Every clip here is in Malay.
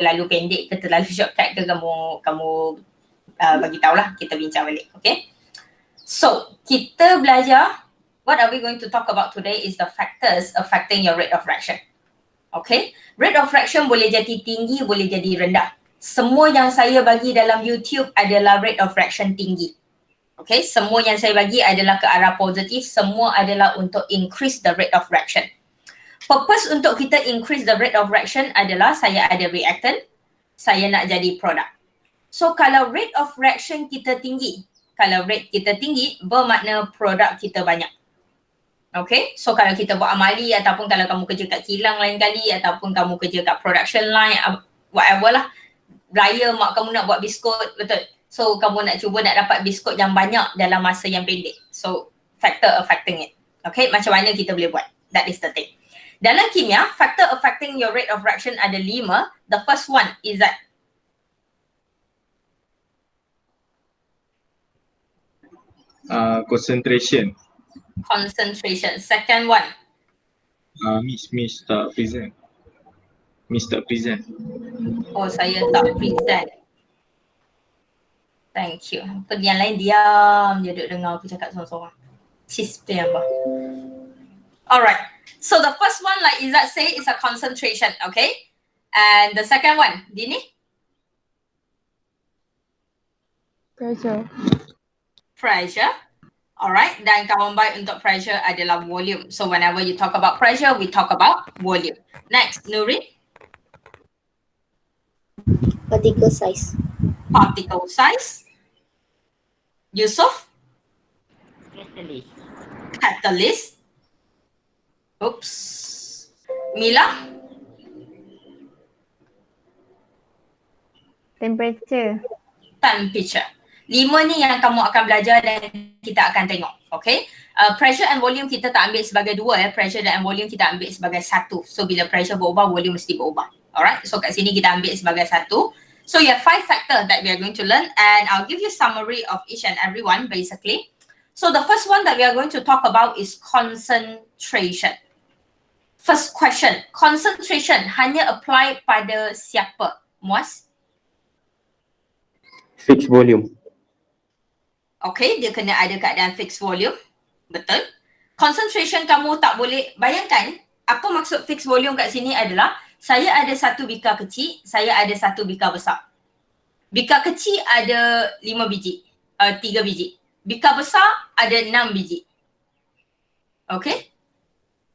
terlalu pendek ke terlalu shortcut ke kamu bagi tahulah, kita bincang balik. Okay, so kita belajar what are we going to talk about today is the factors affecting your rate of fraction. Okay, rate of fraction boleh jadi tinggi, boleh jadi rendah. Semua yang saya bagi dalam YouTube adalah rate of fraction tinggi. Okay, semua yang saya bagi adalah ke arah positif, semua adalah untuk increase the rate of fraction. Purpose untuk kita increase the rate of fraction adalah saya ada reactant, saya nak jadi produk. So kalau rate of fraction kita tinggi, kalau rate kita tinggi bermakna produk kita banyak. Okay, so kalau kita buat amali ataupun kalau kamu kerja kat kilang lain kali ataupun kamu kerja kat production line, whatever lah, raya mak kamu nak buat biskut, betul? So kamu nak cuba nak dapat biskut yang banyak dalam masa yang pendek. So factor affecting it. Okay, macam mana kita boleh buat? That is the thing. Dalam kimia, factor affecting your rate of reaction ada 5. The first one is that concentration. Concentration. Second one. Miss tak present. Miss tak present. Oh, saya tak present. Thank you. Yang lain diam je duduk dengar aku cakap seorang-seorang. Sistem apa? Alright. So the first one, like Izzat say, is a concentration, okay? And the second one, Dini? Pressure. Pressure. Alright. Dan kawan baik untuk pressure adalah volume. So whenever you talk about pressure, we talk about volume. Next, Nuri? Particle size. Particle size. Yusuf? Catalyst. Catalyst. Oops. Mila? Temperature. Temperature. 5 ni yang kamu akan belajar dan kita akan tengok. Okay. Pressure and volume kita tak ambil sebagai 2 . Pressure dan volume kita ambil sebagai 1. So bila pressure berubah, volume mesti berubah. Alright. So kat sini kita ambil sebagai 1. So you have 5 factors that we are going to learn and I'll give you summary of each and every one basically. So the first one that we are going to talk about is concentration. First question, concentration hanya apply pada siapa? Muaz? Fixed volume. Okay, dia kena ada keadaan fixed volume. Betul. Concentration kamu tak boleh, bayangkan apa maksud fixed volume kat sini adalah saya ada satu bikar kecil, saya ada satu bikar besar. Bikar kecil ada 5 biji, 3 biji. Bikar besar ada 6 biji. Okay?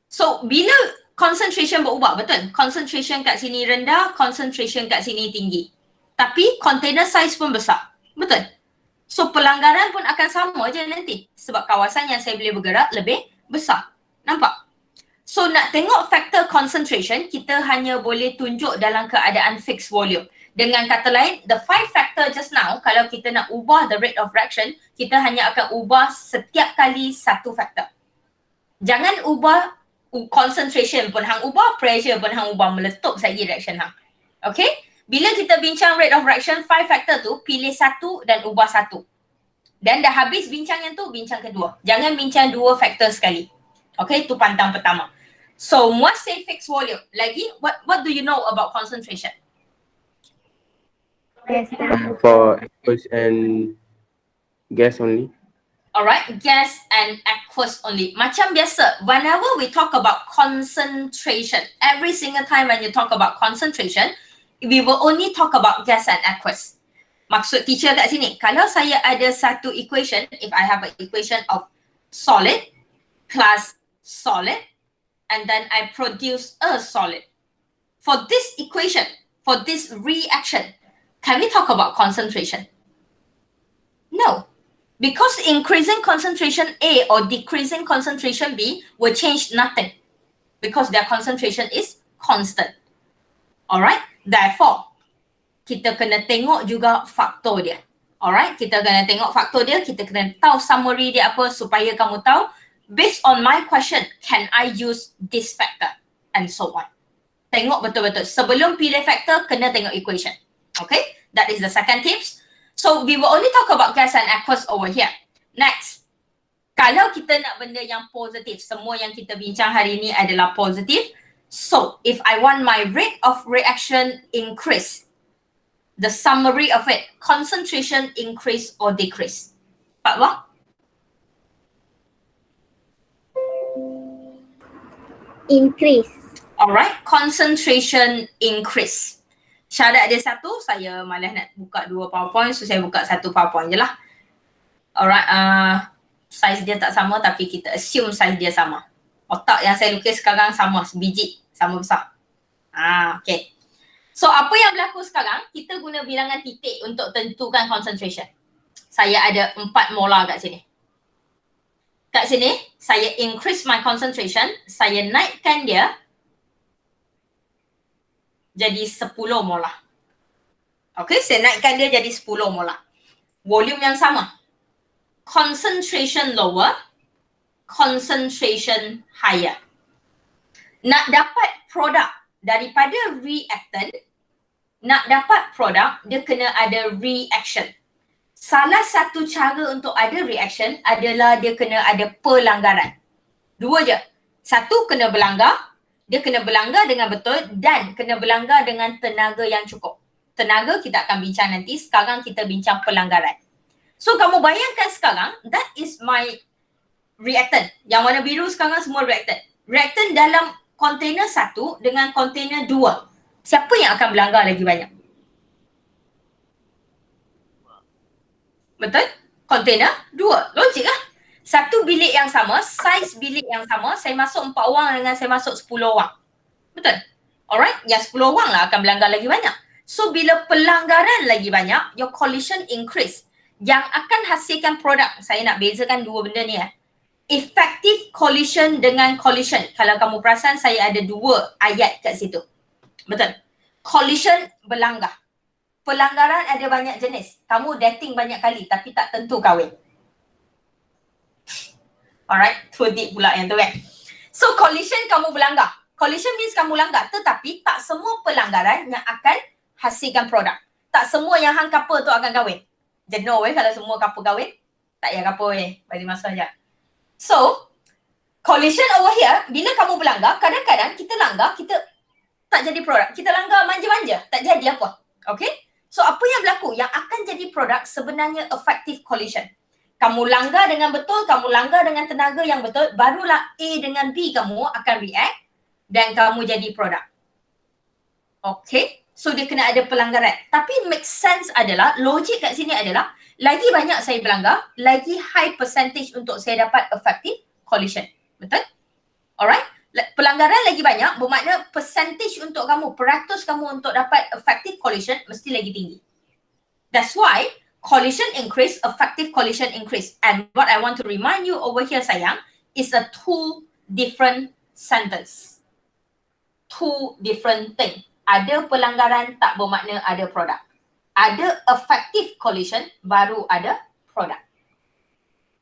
So, bila concentration berubah, betul? Concentration kat sini rendah, concentration kat sini tinggi. Tapi container size pun besar. Betul? So, pelanggaran pun akan sama je nanti. Sebab kawasan yang saya boleh bergerak lebih besar. Nampak? So nak tengok faktor concentration, kita hanya boleh tunjuk dalam keadaan fixed volume. Dengan kata lain, the 5 factor just now, kalau kita nak ubah the rate of reaction, kita hanya akan ubah setiap kali satu faktor. Jangan ubah concentration pun hang ubah, pressure pun hang ubah, meletup saja reaction hang. Okay? Bila kita bincang rate of reaction, 5 factor tu, pilih satu dan ubah satu. Dan dah habis bincang yang tu, bincang kedua. Jangan bincang 2 faktor sekali. Okay, tu pantang pertama. So, Muaz say fixed volume. Lagi, what do you know about concentration? Gas. For aqueous and gas only. Alright, gas and aqueous only. Macam biasa, whenever we talk about concentration, every single time when you talk about concentration, we will only talk about gas and aqueous. Maksud teacher kat sini, kalau saya ada satu equation, if I have an equation of solid plus solid, and then I produce a solid. For this equation, for this reaction, can we talk about concentration? No. Because increasing concentration A or decreasing concentration B will change nothing. Because their concentration is constant. Alright? Therefore, kita kena tengok juga faktor dia. Alright? Kita kena tengok faktor dia, kita kena tahu summary dia apa supaya kamu tahu based on my question, can I use this factor? And so on. Tengok betul-betul. Sebelum pilih factor, kena tengok equation. Okay? That is the second tips. So, we will only talk about gas and aqueous over here. Next. Kalau kita nak benda yang positif, semua yang kita bincang hari ini adalah positif. So, if I want my rate of reaction increase, the summary of it, concentration increase or decrease. Pak Wah? Increase. Alright, concentration increase. Syarat dia satu, saya malas nak buka dua PowerPoint, so saya buka satu PowerPoint je lah. Alright, size dia tak sama tapi kita assume size dia sama. Otak yang saya lukis sekarang sama, sebiji, sama besar. Okay. So apa yang berlaku sekarang, kita guna bilangan titik untuk tentukan concentration. Saya ada 4 molar kat sini. Kat sini, saya increase my concentration, saya naikkan dia jadi 10 molar. Okay, saya naikkan dia jadi 10 molar. Volume yang sama. Concentration lower, concentration higher. Nak dapat produk daripada reactant, nak dapat produk, dia kena ada reaction. Salah satu cara untuk ada reaction adalah dia kena ada pelanggaran. Dua je. Satu, kena berlanggar. Dia kena berlanggar dengan betul dan kena berlanggar dengan tenaga yang cukup. Tenaga kita akan bincang nanti, sekarang kita bincang pelanggaran. So kamu bayangkan sekarang, that is my reactant. Yang warna biru sekarang semua reactant. Reactant dalam kontainer 1 dengan kontainer 2. Siapa yang akan berlanggar lagi banyak? Betul? Kontainer 2. Logik lah. Satu bilik yang sama, saiz bilik yang sama, saya masuk 4 orang dengan saya masuk 10 orang. Betul? Alright? Yang 10 orang lah akan berlanggar lagi banyak. So bila pelanggaran lagi banyak, your collision increase. Yang akan hasilkan produk, saya nak bezakan dua benda ni effective collision dengan collision. Kalau kamu perasan, saya ada 2 ayat kat situ. Betul? Collision berlanggar. Pelanggaran ada banyak jenis. Kamu dating banyak kali tapi tak tentu kahwin. Alright, too deep pula yang tu kan. So collision kamu berlanggar. Collision means kamu langgar, tetapi tak semua pelanggaran yang akan hasilkan produk. Tak semua yang hang couple tu akan kahwin. Jenuh kalau semua couple kahwin. Tak payah couple bagi masa je. So, collision over here, bila kamu berlanggar, kadang-kadang kita langgar, kita tak jadi produk. Kita langgar manja-manja, tak jadi apa. Okay? So, apa yang berlaku? Yang akan jadi produk sebenarnya effective collision. Kamu langgar dengan betul, kamu langgar dengan tenaga yang betul, barulah A dengan B kamu akan react dan kamu jadi produk. Okay? So, dia kena ada pelanggaran. Tapi make sense adalah, logik kat sini adalah, lagi banyak saya berlanggar, lagi high percentage untuk saya dapat effective collision. Betul? Alright? Pelanggaran lagi banyak, bermakna percentage untuk kamu, peratus kamu untuk dapat effective collision mesti lagi tinggi. That's why collision increase, effective collision increase. And what I want to remind you over here sayang, is a 2 different sentence. 2 different thing. Ada pelanggaran tak bermakna ada produk. Ada effective collision, baru ada produk.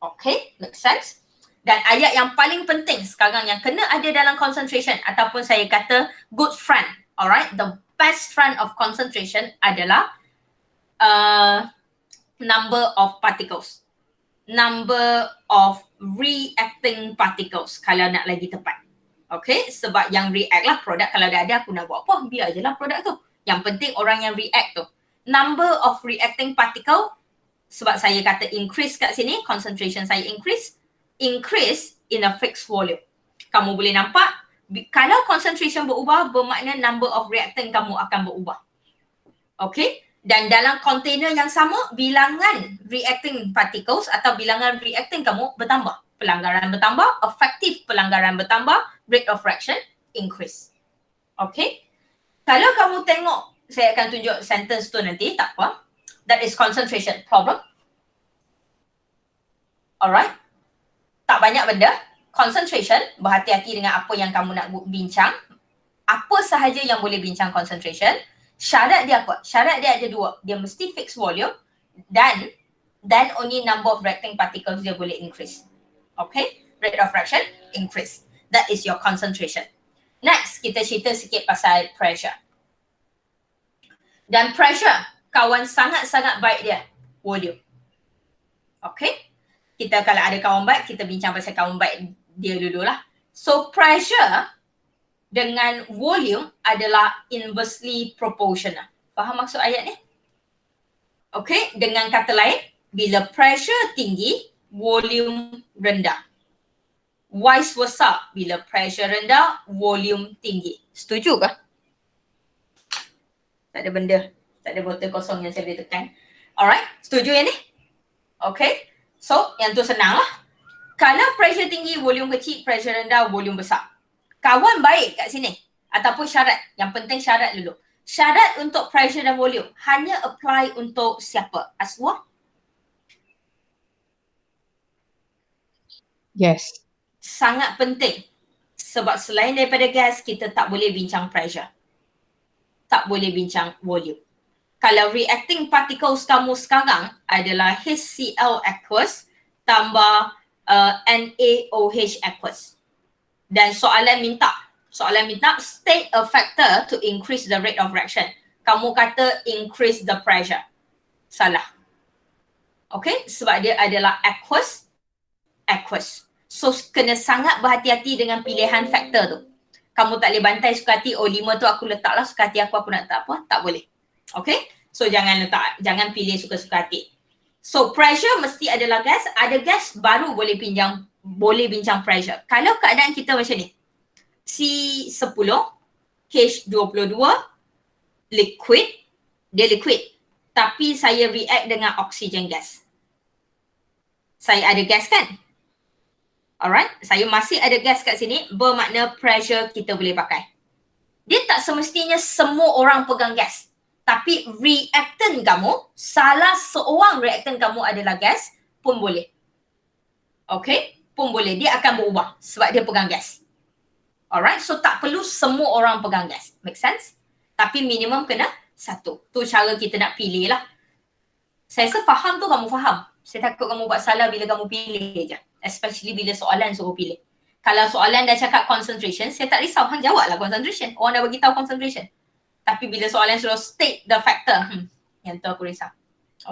Okay, make sense? Dan ayat yang paling penting sekarang yang kena ada dalam concentration ataupun saya kata good friend, alright, the best friend of concentration adalah number of particles. Number of reacting particles kalau nak lagi tepat. Okay, sebab yang react lah produk, kalau dah ada aku nak buat apa, biar je lah produk tu. Yang penting orang yang react tu. Number of reacting particle, sebab saya kata increase kat sini, concentration saya increase in a fixed volume. Kamu boleh nampak, kalau concentration berubah, bermakna number of reactant kamu akan berubah. Okay? Dan dalam container yang sama, bilangan reacting particles atau bilangan reactant kamu bertambah. Pelanggaran bertambah, effective pelanggaran bertambah, rate of reaction increase. Okay? Kalau kamu tengok, saya akan tunjuk sentence tu nanti, tak apa. That is concentration problem. Alright? Tak banyak benda. Concentration, berhati-hati dengan apa yang kamu nak bincang. Apa sahaja yang boleh bincang concentration. Syarat dia apa? Syarat dia ada 2. Dia mesti fixed volume dan only number of reacting particles dia boleh increase. Okay? Rate of reaction increase. That is your concentration. Next, kita cerita sikit pasal pressure. Dan pressure, kawan sangat-sangat baik dia, volume. Okay? Kita kalau ada kawan baik, kita bincang pasal kawan baik dia dululah. So pressure, dengan volume adalah inversely proportional. Faham maksud ayat ni? Okay, dengan kata lain, bila pressure tinggi, volume rendah. Vice versa, bila pressure rendah, volume tinggi. Setuju ke? Tak ada benda, tak ada botol kosong yang saya boleh tekan. Alright, setuju yang ni? Okay, so yang tu senang lah. Kalau pressure tinggi, volume kecil, pressure rendah, volume besar. Kawan baik kat sini ataupun syarat, yang penting syarat dulu. Syarat untuk pressure dan volume hanya apply untuk siapa? Aswa? Yes. Sangat penting. Sebab selain daripada gas, kita tak boleh bincang pressure. Tak boleh bincang volume. Kalau reacting particles kamu sekarang adalah HCl aqueous tambah NaOH aqueous. Dan soalan minta state a factor to increase the rate of reaction. Kamu kata increase the pressure. Salah. Okay, sebab dia adalah aqueous. So kena sangat berhati-hati dengan pilihan faktor tu. Kamu tak boleh bantai suka hati, oh 5 tu aku letaklah suka hati aku nak letak apa. Tak boleh. Okay, so jangan pilih suka-suka hati. So pressure mesti adalah gas. Ada gas baru boleh bincang pressure. Kalau keadaan kita macam ni, C10, H22, liquid, dia liquid. Tapi saya react dengan oxygen gas. Saya ada gas kan? Alright, saya masih ada gas kat sini, bermakna pressure kita boleh pakai. Dia tak semestinya semua orang pegang gas. Tapi reactant kamu, salah seorang reactant kamu adalah gas, pun boleh. Okay, pun boleh. Dia akan berubah sebab dia pegang gas. Alright, so tak perlu semua orang pegang gas. Make sense? Tapi minimum kena satu. Tu cara kita nak pilih lah. Saya rasa faham tu kamu faham. Saya takut kamu buat salah bila kamu pilih je. Especially bila soalan suruh pilih. Kalau soalan dah cakap concentration, saya tak risau. Hang jawablah concentration. Orang dah bagi tahu concentration. Tapi bila soalan suruh state the factor, yang tu aku risau.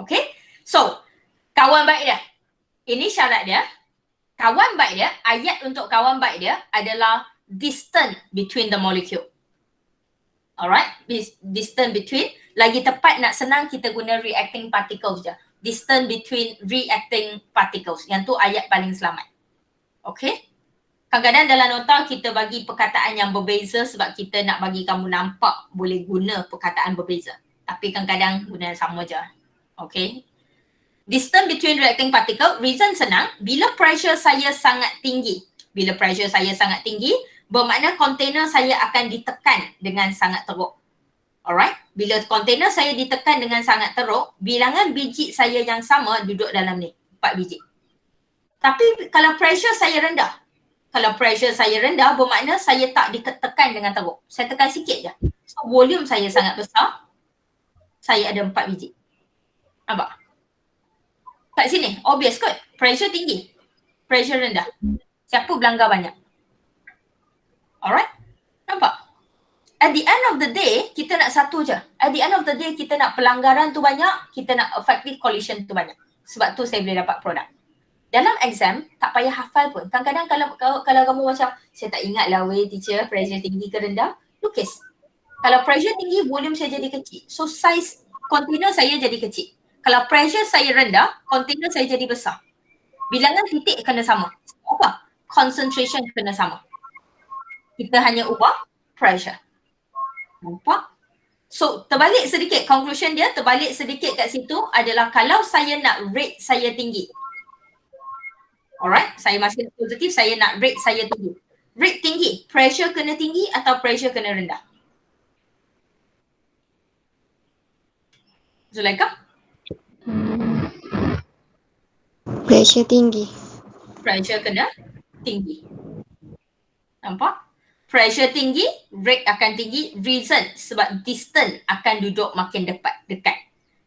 Okay? So, kawan baik dia. Ini syarat dia. Kawan baik dia, ayat untuk kawan baik dia adalah distance between the molecule. Alright? Distance between. Lagi tepat nak senang kita guna reacting particles je. Distance between reacting particles. Yang tu ayat paling selamat. Okay? Kadang-kadang dalam nota kita bagi perkataan yang berbeza sebab kita nak bagi kamu nampak boleh guna perkataan berbeza. Tapi kadang-kadang guna sama je. Okay? Distance between reacting particle, reason senang, bila pressure saya sangat tinggi. Bila pressure saya sangat tinggi, bermakna kontainer saya akan ditekan dengan sangat teruk. Alright? Bila kontainer saya ditekan dengan sangat teruk, bilangan biji saya yang sama duduk dalam ni, 4 biji. Tapi kalau pressure saya rendah, bermakna saya tak ditekan dengan teruk. Saya tekan sikit je. So volume saya sangat besar, saya ada 4 biji. Nampak? Kat sini, obvious kot. Pressure tinggi, pressure rendah. Siapa belanggar banyak? Alright? Nampak? At the end of the day, kita nak satu je. At the end of the day, kita nak pelanggaran tu banyak, kita nak effective collision tu banyak. Sebab tu saya boleh dapat produk. Dalam exam, tak payah hafal pun. Kadang-kadang kalau kamu macam, saya tak ingat lah weh teacher, pressure tinggi ke rendah, lukis. Kalau pressure tinggi, volume saya jadi kecil. So size container saya jadi kecil. Kalau pressure saya rendah, container saya jadi besar. Bilangan titik kena sama. Apa? Concentration kena sama. Kita hanya ubah pressure. Nampak? So, terbalik sedikit. Conclusion dia, terbalik sedikit kat situ adalah kalau saya nak rate saya tinggi. Alright? Saya masih positif, saya nak rate saya tinggi. Rate tinggi, pressure kena tinggi atau pressure kena rendah? Zulaikha? Pressure tinggi. Pressure kena tinggi. Nampak? Pressure tinggi, rate akan tinggi. Reason, sebab distance akan duduk makin dekat.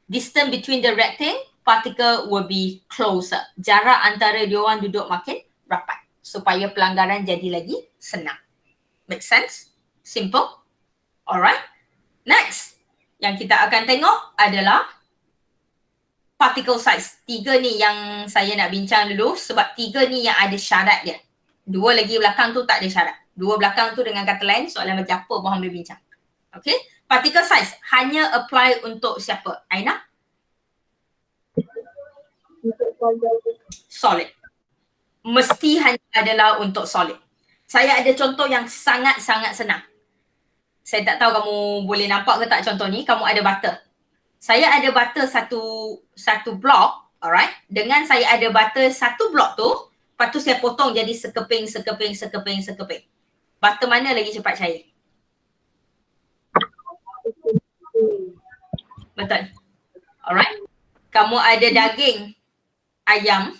Distance between the reacting particle will be closer. Jarak antara diorang duduk makin rapat. Supaya pelanggaran jadi lagi senang. Make sense? Simple? Alright. Next, yang kita akan tengok adalah particle size. 3 ni yang saya nak bincang dulu sebab 3 ni yang ada syarat dia. 2 lagi belakang tu tak ada syarat. Dua belakang tu dengan kata lain, soalan macam apa pun hang boleh bincang. Okay, particle size hanya apply untuk siapa? Aina? Solid. Mesti hanya adalah untuk solid. Saya ada contoh yang sangat-sangat senang. Saya tak tahu kamu boleh nampak ke tak contoh ni. Kamu ada butter. Saya ada butter satu blok, alright. Dengan saya ada butter satu blok tu, lepas tu saya potong jadi sekeping. Butter mana lagi cepat cair? Betul. Alright. Kamu ada daging ayam,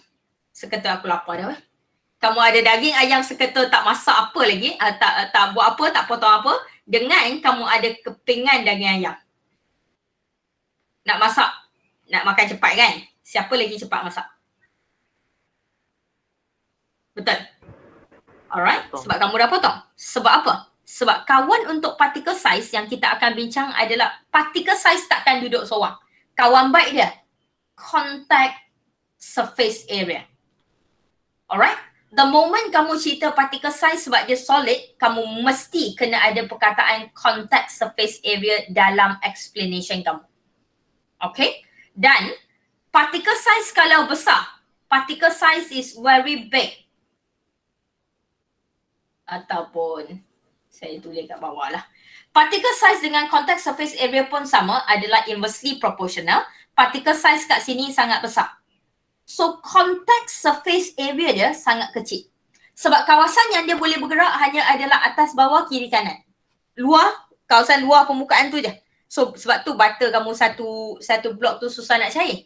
seketul aku lapar dah. Kamu ada daging ayam seketul tak masak apa lagi, tak buat apa, tak potong apa, dengan kamu ada kepingan daging ayam. Nak masak, nak makan cepat kan? Siapa lagi cepat masak? Betul. Alright, sebab kamu dah potong. Sebab apa? Sebab kawan untuk particle size yang kita akan bincang adalah particle size takkan duduk seorang. Kawan baik dia, contact surface area. Alright? The moment kamu cerita particle size sebab dia solid, kamu mesti kena ada perkataan contact surface area dalam explanation kamu. Okay? Dan particle size kalau besar, particle size is very big. Ataupun saya tulis kat bawah lah. Particle size dengan contact surface area pun sama, adalah inversely proportional. Particle size kat sini sangat besar. So contact surface area dia sangat kecil. Sebab kawasan yang dia boleh bergerak hanya adalah atas, bawah, kiri, kanan. Luar, kawasan luar permukaan tu je. So sebab tu butter kamu satu blok tu susah nak cair.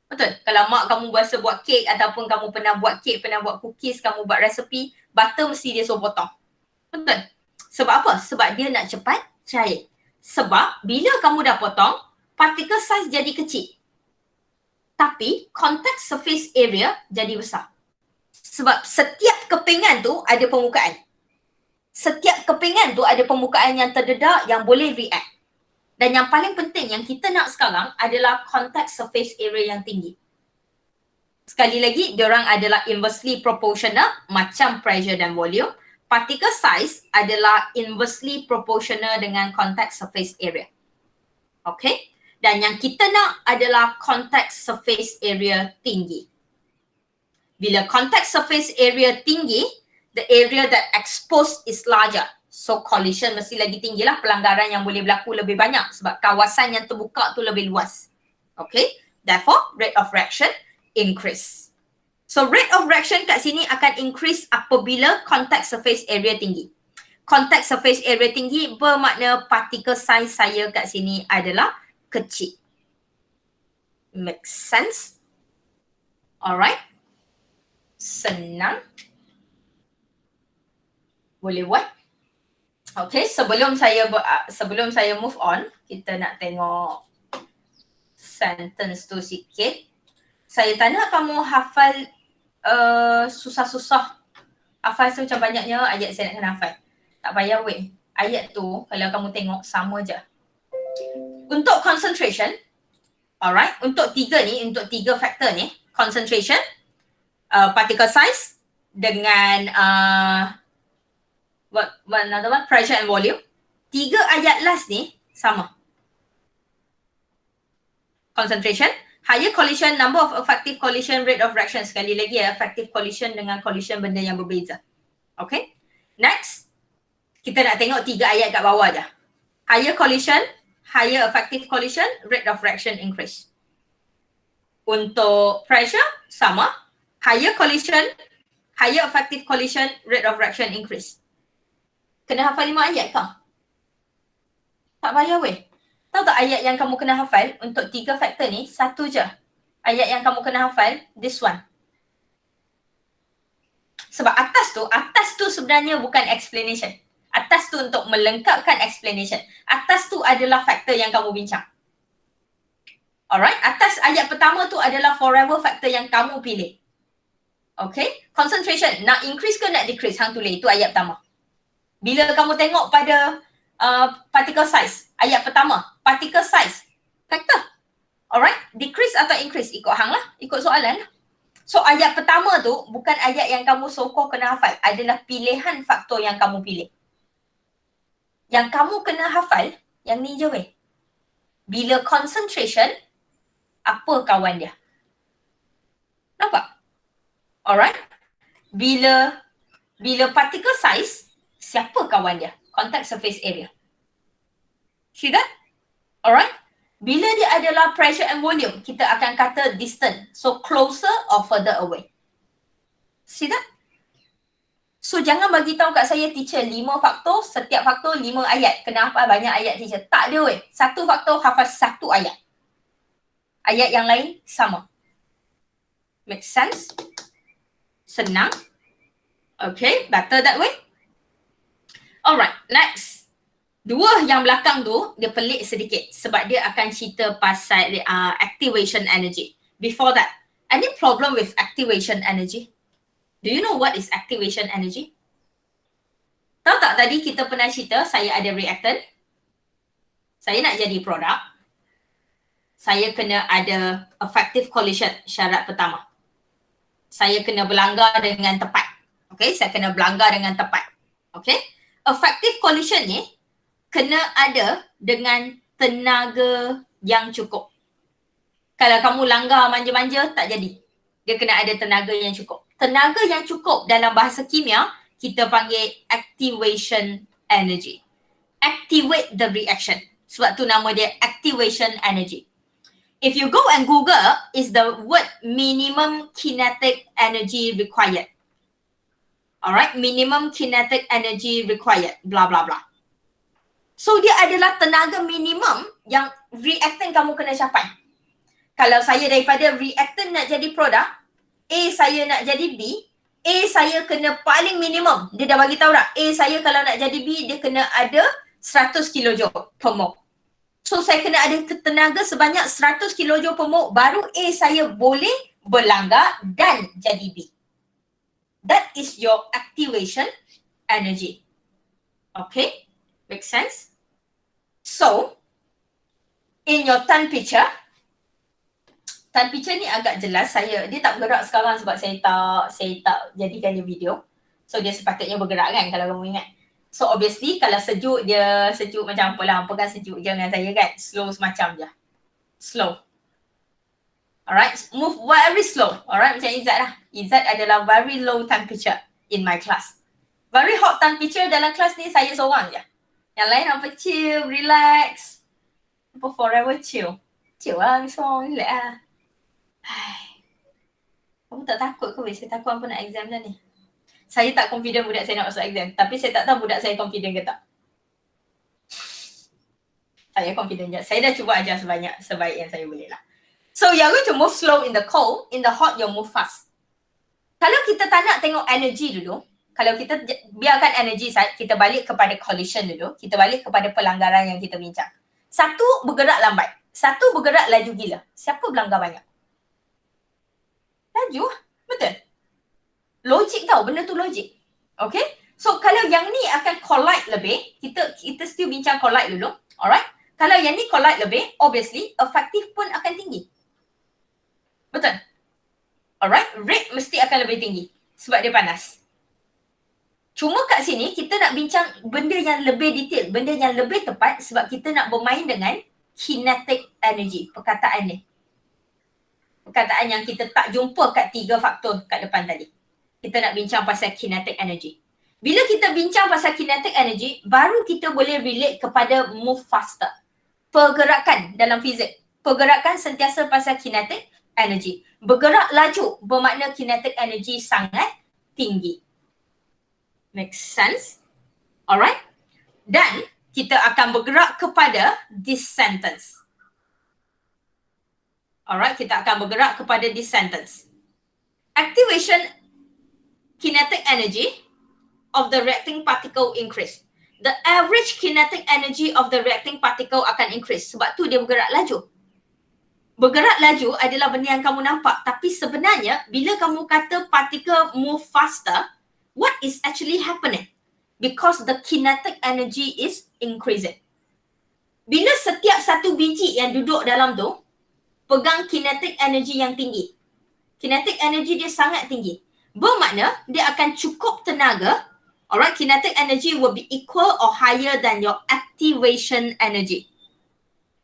Betul? Kalau mak kamu biasa buat kek ataupun kamu pernah buat kek, pernah buat cookies, kamu buat resepi, butter mesti dia suruh potong. Betul? Sebab apa? Sebab dia nak cepat cair. Sebab bila kamu dah potong, particle size jadi kecil. Tapi contact surface area jadi besar. Sebab setiap kepingan tu ada permukaan. Setiap kepingan tu ada permukaan yang terdedak yang boleh react. Dan yang paling penting yang kita nak sekarang adalah contact surface area yang tinggi. Sekali lagi, diorang adalah inversely proportional macam pressure dan volume. Particle size adalah inversely proportional dengan contact surface area. Okay? Dan yang kita nak adalah contact surface area tinggi. Bila contact surface area tinggi, the area that exposed is larger. So collision mesti lagi tinggi lah, pelanggaran yang boleh berlaku lebih banyak sebab kawasan yang terbuka tu lebih luas. Okay? Therefore, rate of reaction increase. So rate of reaction kat sini akan increase apabila contact surface area tinggi. Contact surface area tinggi bermakna particle size saya kat sini adalah kecil. Make sense? Alright. Senang. Boleh buat? Okay, sebelum saya move on, kita nak tengok sentence tu sikit. Saya tak nak kamu hafal susah-susah. Hafal tu macam banyaknya ayat saya nak kena hafal. Tak payah weh. Ayat tu kalau kamu tengok sama je. Untuk concentration, alright, untuk tiga faktor ni, concentration, particle size dengan another one, pressure and volume. Tiga ayat last ni sama. Concentration, higher collision, number of effective collision, rate of reaction. Sekali lagi effective collision dengan collision benda yang berbeza. Okay. Next, kita nak tengok tiga ayat kat bawah je. Higher collision, higher effective collision, rate of reaction increase. Untuk pressure, sama. Higher collision, higher effective collision, rate of reaction increase. Kena hafal 5 ayat kah? Tak payah weh. Tahu tak ayat yang kamu kena hafal untuk 3 faktor ni? Satu je. Ayat yang kamu kena hafal, this one. Sebab atas tu sebenarnya bukan explanation. Atas tu untuk melengkapkan explanation. Atas tu adalah faktor yang kamu bincang. Alright, atas ayat pertama tu adalah forever faktor yang kamu pilih. Okay, concentration, nak increase ke nak decrease? Hang tulis, itu ayat pertama. Bila kamu tengok pada particle size, ayat pertama, particle size, factor. Alright, decrease atau increase? Ikut hang lah, ikut soalan lah. So ayat pertama tu bukan ayat yang kamu sokong kena hafal, adalah pilihan faktor yang kamu pilih. Yang kamu kena hafal, yang ni je weh. Bila concentration, apa kawan dia? Nampak? Alright? Bila particle size, siapa kawan dia? Contact surface area. See that? Alright? Bila dia adalah pressure and volume, kita akan kata distant. So closer or further away. See that? So jangan bagi tahu kat saya teacher 5 faktor, setiap faktor 5 ayat. Kena hafal banyak ayat teacher. Tak ada weh. Satu faktor hafal 1 ayat. Ayat yang lain sama. Make sense? Senang? Okay, better that way? Alright, next. Dua yang belakang tu, dia pelik sedikit sebab dia akan cerita pasal activation energy. Before that, any problem with activation energy? Do you know what is activation energy? Tahu tak tadi kita pernah cerita saya ada reactant, saya nak jadi produk, saya kena ada effective collision, syarat pertama. Saya kena berlanggar dengan tepat. Okay, saya kena berlanggar dengan tepat. Okay, effective collision ni kena ada dengan tenaga yang cukup. Kalau kamu langgar manja-manja, tak jadi. Dia kena ada tenaga yang cukup. Tenaga yang cukup dalam bahasa kimia, kita panggil activation energy. Activate the reaction. Sebab tu nama dia activation energy. If you go and Google, is the word minimum kinetic energy required. Alright, minimum kinetic energy required, blah blah blah. So dia adalah tenaga minimum yang reactant kamu kena capai. Kalau saya daripada reactant nak jadi produk, A saya nak jadi B, A saya kena paling minimum. Dia dah bagi tahu dah, A saya kalau nak jadi B, dia kena ada 100 kJ per mol. So saya kena ada tenaga sebanyak 100 kJ per mol, baru A saya boleh berlanggar dan jadi B. That is your activation energy. Okay, make sense? So, in your temperature ni agak jelas dia tak bergerak sekarang sebab saya tak jadikan dia video. So dia sepatutnya bergerak kan kalau kamu ingat. So obviously kalau sejuk dia sejuk macam apalah, hampa kan sejuk je dengan saya kan. Slow semacam je. Slow. Alright, move very slow. Alright, macam Izzat lah. Izzat adalah very low temperature in my class. Very hot temperature dalam kelas ni saya seorang je. Yang lain hampa chill, relax. Hampa forever chill. Chill lah, misal relax lah. Kamu tak takut ke? Saya takut hampa nak exam dah ni. Saya tak confident budak saya nak masuk exam. Tapi saya tak tahu budak saya confident ke tak. Saya confident je. Saya dah cuba ajar sebaik yang saya boleh lah. So you're going to move slow in the cold. In the hot, you move fast. Kalau kita tak nak tengok energy dulu, kalau kita biarkan energy side, kita balik kepada collision dulu. Kita balik kepada pelanggaran yang kita bincang. Satu bergerak lambat. Satu bergerak laju gila. Siapa berlanggar banyak? Laju lah. Betul. Logik tau. Benda tu logik. Okay. So kalau yang ni akan collide lebih, kita still bincang collide dulu. Alright. Kalau yang ni collide lebih, obviously effective pun akan tinggi. Betul. Alright. Rate mesti akan lebih tinggi. Sebab dia panas. Cuma kat sini kita nak bincang benda yang lebih detail. Benda yang lebih tepat sebab kita nak bermain dengan kinetic energy. Perkataan ni. Perkataan yang kita tak jumpa kat 3 faktor kat depan tadi. Kita nak bincang pasal kinetic energy. Bila kita bincang pasal kinetic energy, baru kita boleh relate kepada move faster. Pergerakan dalam fizik. Pergerakan sentiasa pasal kinetic energy. Bergerak laju bermakna kinetic energy sangat tinggi. Make sense? Alright? Dan kita akan bergerak kepada this sentence. Alright, kita akan bergerak kepada this sentence. Activation kinetic energy of the reacting particle increase. The average kinetic energy of the reacting particle akan increase. Sebab tu dia bergerak laju. Bergerak laju adalah benda yang kamu nampak. Tapi sebenarnya, bila kamu kata particle move faster, what is actually happening? Because the kinetic energy is increasing. Bila setiap satu biji yang duduk dalam tu, pegang kinetic energy yang tinggi. Kinetic energy dia sangat tinggi. Bermakna dia akan cukup tenaga. Alright, kinetic energy will be equal or higher than your activation energy.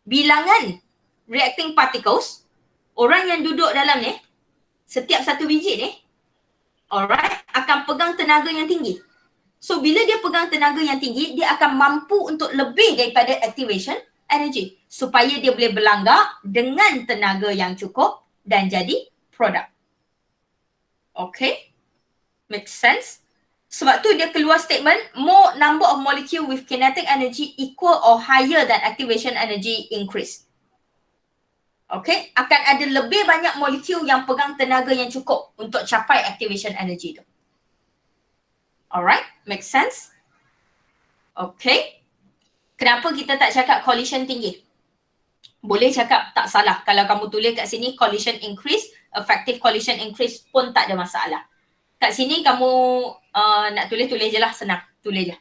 Bilangan reacting particles, orang yang duduk dalam ni, setiap satu biji ni, alright, akan pegang tenaga yang tinggi. So bila dia pegang tenaga yang tinggi, dia akan mampu untuk lebih daripada activation energy supaya dia boleh berlanggar dengan tenaga yang cukup dan jadi produk. Okay? Make sense? Sebab tu dia keluar statement, more number of molecule with kinetic energy equal or higher than activation energy increase. Okay? Akan ada lebih banyak molekul yang pegang tenaga yang cukup untuk capai activation energy tu. Alright? Make sense? Okay? Kenapa kita tak cakap collision tinggi? Boleh cakap tak salah. Kalau kamu tulis kat sini collision increase, effective collision increase pun tak ada masalah. Kat sini kamu nak tulis je lah, senang. Tulis je.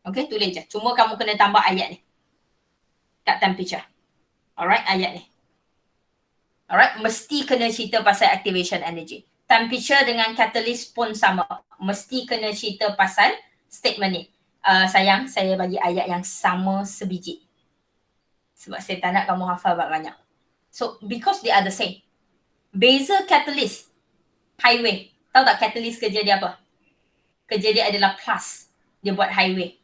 Okay, tulis je. Cuma kamu kena tambah ayat ni. Kat temperature. Alright, ayat ni. Alright, mesti kena cerita pasal activation energy. Temperature dengan catalyst pun sama. Mesti kena cerita pasal statement ni. Sayang, saya bagi ayat yang sama sebiji. Sebab saya tak nak kamu hafal banyak. So, because they are the same. Beza catalyst, highway. Tahu tak catalyst kerja dia apa? Kerja dia adalah plus. Dia buat highway.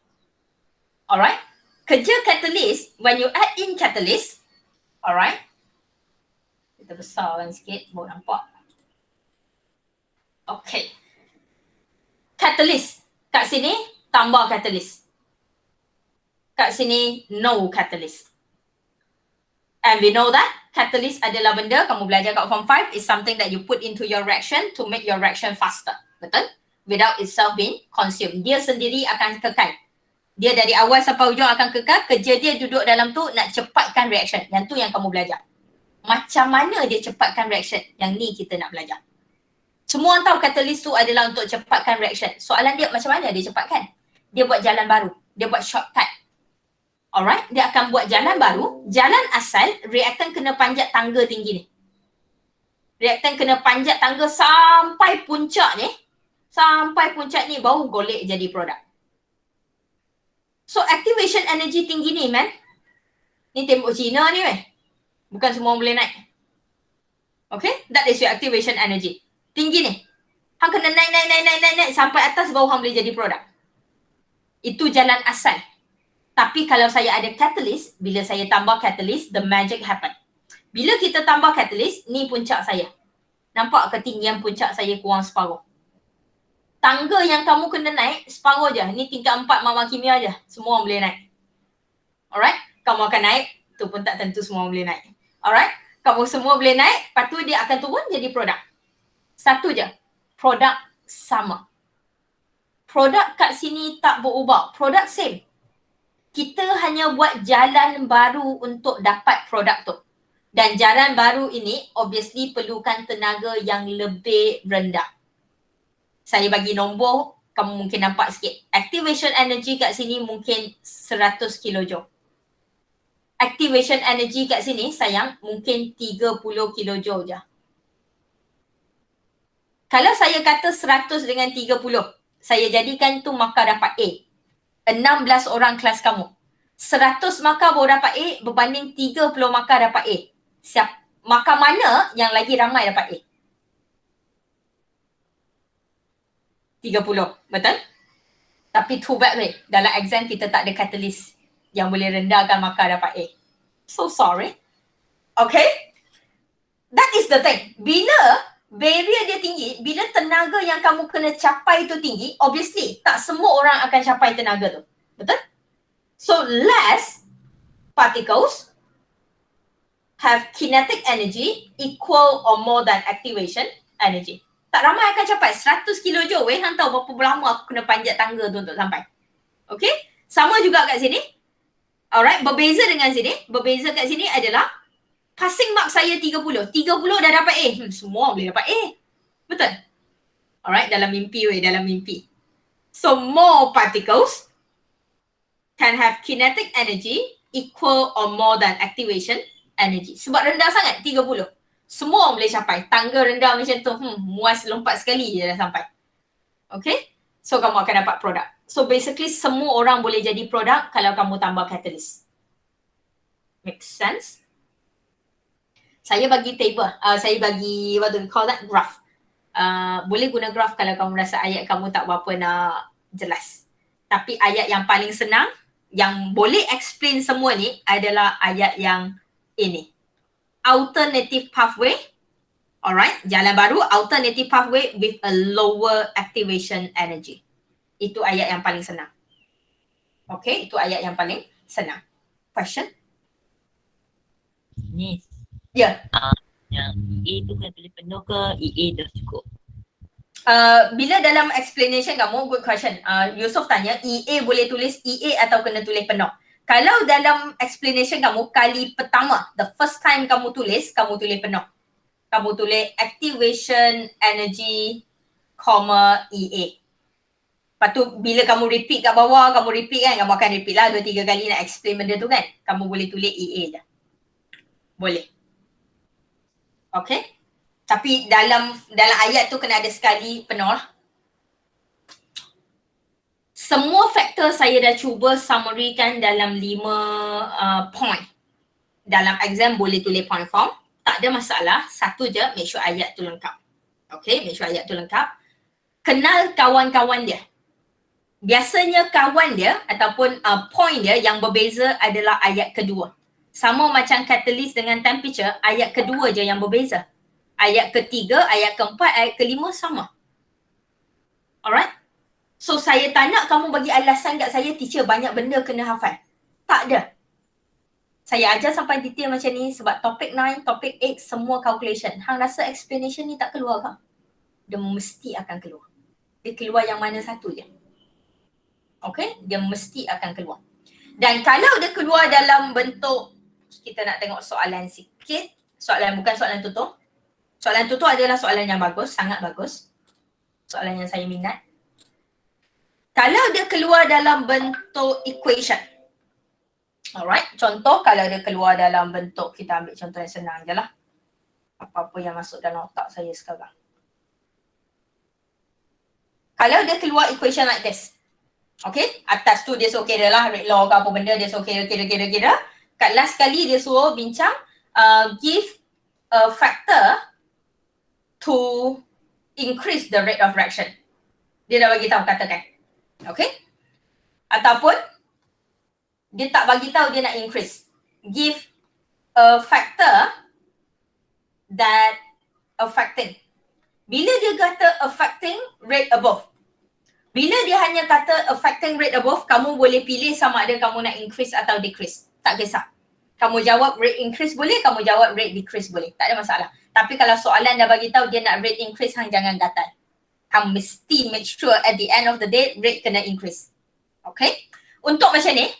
Alright? Kerja catalyst, when you add in catalyst, alright? Kita besarkan sikit, baru nampak. Okay. Catalyst. Kat sini, tambah catalyst. Kat sini, no catalyst. And we know that catalyst adalah benda, kamu belajar kat form 5, is something that you put into your reaction to make your reaction faster. Betul? Without itself being consumed. Dia sendiri akan kekal. Dia dari awal sampai hujung akan kekal. Kerja dia duduk dalam tu nak cepatkan reaction. Yang tu yang kamu belajar. Macam mana dia cepatkan reaction? Yang ni kita nak belajar. Semua orang tahu catalyst tu adalah untuk cepatkan reaction. Soalan dia macam mana dia cepatkan? Dia buat jalan baru. Dia buat shortcut. Alright, dia akan buat jalan baru. Jalan asal, reaktan kena panjat tangga tinggi ni. Reaktan kena panjat tangga sampai puncak ni. Sampai puncak ni baru golek jadi produk. So activation energy tinggi ni man. Ni tembok Cina ni man. Bukan semua boleh naik. Okay, that is your activation energy. Tinggi ni. Hang kena naik sampai atas baru hang boleh jadi produk. Itu jalan asal. Tapi kalau saya ada catalyst, bila saya tambah catalyst, the magic happen. Bila kita tambah catalyst, ni puncak saya. Nampak ketinggian puncak saya kurang separuh. Tangga yang kamu kena naik, separuh je. Ni tingkat 4 mama kimia je. Semua orang boleh naik. Alright? Kamu akan naik, tu pun tak tentu semua orang boleh naik. Alright? Kamu semua boleh naik, lepas tu dia akan turun jadi produk. Satu je. Produk sama. Produk kat sini tak berubah. Produk same. Kita hanya buat jalan baru untuk dapat produk tu. Dan jalan baru ini obviously perlukan tenaga yang lebih rendah. Saya bagi nombor, kamu mungkin nampak sikit. Activation energy kat sini mungkin 100 kilojoule. Activation energy kat sini sayang mungkin 30 kilojoule je. Kalau saya kata 100 dengan 30, saya jadikan tu markah dapat A. 16 orang kelas kamu. 100 markah baru dapat A berbanding 30 markah dapat A. Markah mana yang lagi ramai dapat A? 30, betul? Tapi too bad weh, dalam exam kita tak ada catalyst yang boleh rendahkan markah dapat A. So sorry. Okay? That is the thing. Bila barrier dia tinggi, bila tenaga yang kamu kena capai tu tinggi, obviously tak semua orang akan capai tenaga tu. Betul? So less particles have kinetic energy equal or more than activation energy. Tak ramai akan capai 100 kilojoule weh. Hang tahu berapa lama aku kena panjat tangga tu untuk sampai. Okay? Sama juga kat sini. Alright, berbeza dengan sini. Berbeza kat sini adalah passing mark saya 30. 30 dah dapat A. Semua boleh dapat A. Betul? Alright, dalam mimpi weh, dalam mimpi. So more particles can have kinetic energy equal or more than activation energy. Sebab rendah sangat, 30. Semua orang boleh capai. Tangga rendah macam tu, muas lompat sekali je dah sampai. Okay? So kamu akan dapat produk. So basically semua orang boleh jadi produk kalau kamu tambah catalyst. Make sense? Saya bagi table, saya bagi what do we call that? Graph. Boleh guna graph kalau kamu rasa ayat kamu tak berapa nak jelas. Tapi ayat yang paling senang, yang boleh explain semua ni adalah ayat yang ini. Alternative pathway. Alright, jalan baru, alternative pathway with a lower activation energy. Itu ayat yang paling senang. Okay, itu ayat yang paling senang. Question? Miss, Ya. yang A tu kena tulis penuh ke EA dah cukup? Bila dalam explanation kamu, good question. Yusof tanya, EA boleh tulis EA atau kena tulis penuh? Kalau dalam explanation kamu, kali pertama, the first time kamu tulis penuh. Kamu tulis activation energy, EA. Lepas tu bila kamu repeat kat bawah, kamu akan repeat lah 2-3 kali nak explain benda tu kan. Kamu boleh tulis EA je. Boleh. Okay. Tapi dalam ayat tu kena ada sekali penuh lah. Semua faktor saya dah cuba summary kan dalam 5 point. Dalam exam boleh tulis point form. Tak ada masalah. Satu je, make sure ayat tu lengkap. Okay, make sure ayat tu lengkap. Kenal kawan-kawan dia. Biasanya kawan dia ataupun point dia yang berbeza adalah ayat kedua. Sama macam catalyst dengan temperature, ayat kedua je yang berbeza. Ayat ketiga, ayat keempat, ayat kelima sama. Alright? So saya tanya kamu bagi alasan kat saya, teacher banyak benda kena hafal. Tak ada. Saya ajar sampai detail macam ni sebab topik 9, topik 8 semua calculation. Hang rasa explanation ni tak keluar ke? Dia mesti akan keluar. Dia keluar yang mana satu je. Okay? Dia mesti akan keluar. Dan kalau dia keluar dalam bentuk, kita nak tengok soalan sikit. Bukan soalan tutur. Soalan tutur adalah soalan yang bagus, sangat bagus. Soalan yang saya minat. Kalau dia keluar dalam bentuk equation. Alright, contoh kalau dia keluar dalam bentuk, kita ambil contoh yang senang je lah. Apa-apa yang masuk dalam otak saya sekarang. Kalau dia keluar equation like this. Okay, atas tu dia suruh kira lah rate law ke apa benda, dia suruh kira. Kat last kali dia suruh bincang, give a factor to increase the rate of reaction. Dia dah bagi tahu, katakan. Okay. Ataupun dia tak bagi tahu dia nak increase. Give a factor that affecting. Bila dia kata affecting rate above. Bila dia hanya kata affecting rate above, kamu boleh pilih sama ada kamu nak increase atau decrease. Tak kisah. Kamu jawab rate increase boleh, kamu jawab rate decrease boleh. Tak ada masalah. Tapi kalau soalan dah bagi tahu dia nak rate increase, hang jangan gatal. Hang mesti make sure at the end of the day rate kena increase. Okay? Untuk macam ni,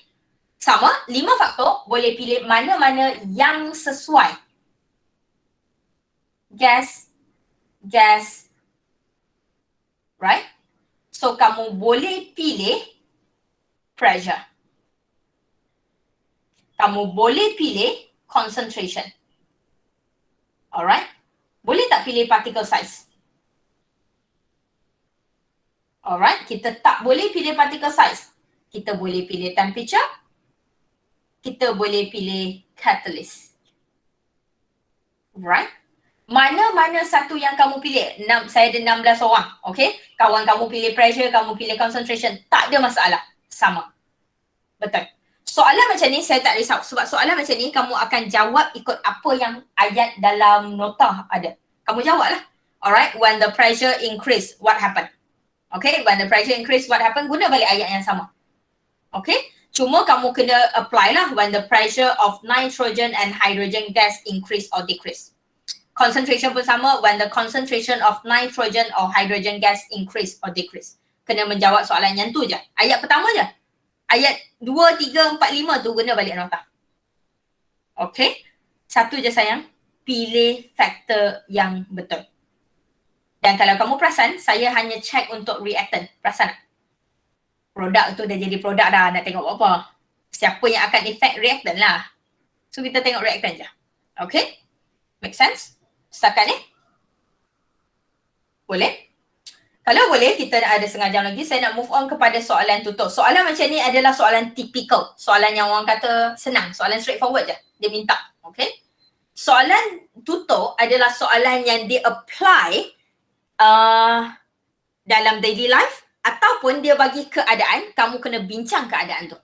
sama, 5 faktor, boleh pilih mana-mana yang sesuai. Gas. Right? So, kamu boleh pilih pressure. Kamu boleh pilih concentration. Alright? Boleh tak pilih particle size? Alright? Kita tak boleh pilih particle size. Kita boleh pilih temperature. Kita boleh pilih catalyst. Right? Mana-mana satu yang kamu pilih. Saya ada 16 orang. Okay? Kawan kamu pilih pressure, kamu pilih concentration. Tak ada masalah. Sama. Betul. Soalan macam ni saya tak risau. Sebab soalan macam ni kamu akan jawab ikut apa yang ayat dalam nota ada. Kamu jawab lah. Alright? When the pressure increase, what happen? Okay? When the pressure increase, what happen? Guna balik ayat yang sama. Okay? Cuma kamu kena apply lah when the pressure of nitrogen and hydrogen gas increase or decrease. Concentration pun sama, when the concentration of nitrogen or hydrogen gas increase or decrease. Kena menjawab soalan yang tu je. Ayat pertama je. Ayat 2, 3, 4, 5 tu guna balik nota. Okay? Satu je sayang. Pilih faktor yang betul. Dan kalau kamu perasan, saya hanya check untuk reactant. Perasan tak? Produk tu dah jadi produk dah, nak tengok apa. Siapa yang akan effect reactant lah. So kita tengok reactant je. Okay? Make sense? Setakat ni? Boleh? Kalau boleh, kita ada setengah jam lagi. Saya nak move on kepada soalan tutup. Soalan macam ni adalah soalan typical. Soalan yang orang kata senang. Soalan straightforward je. Dia minta. Okay? Soalan tutup adalah soalan yang dia apply dalam daily life ataupun dia bagi keadaan, kamu kena bincang keadaan tu.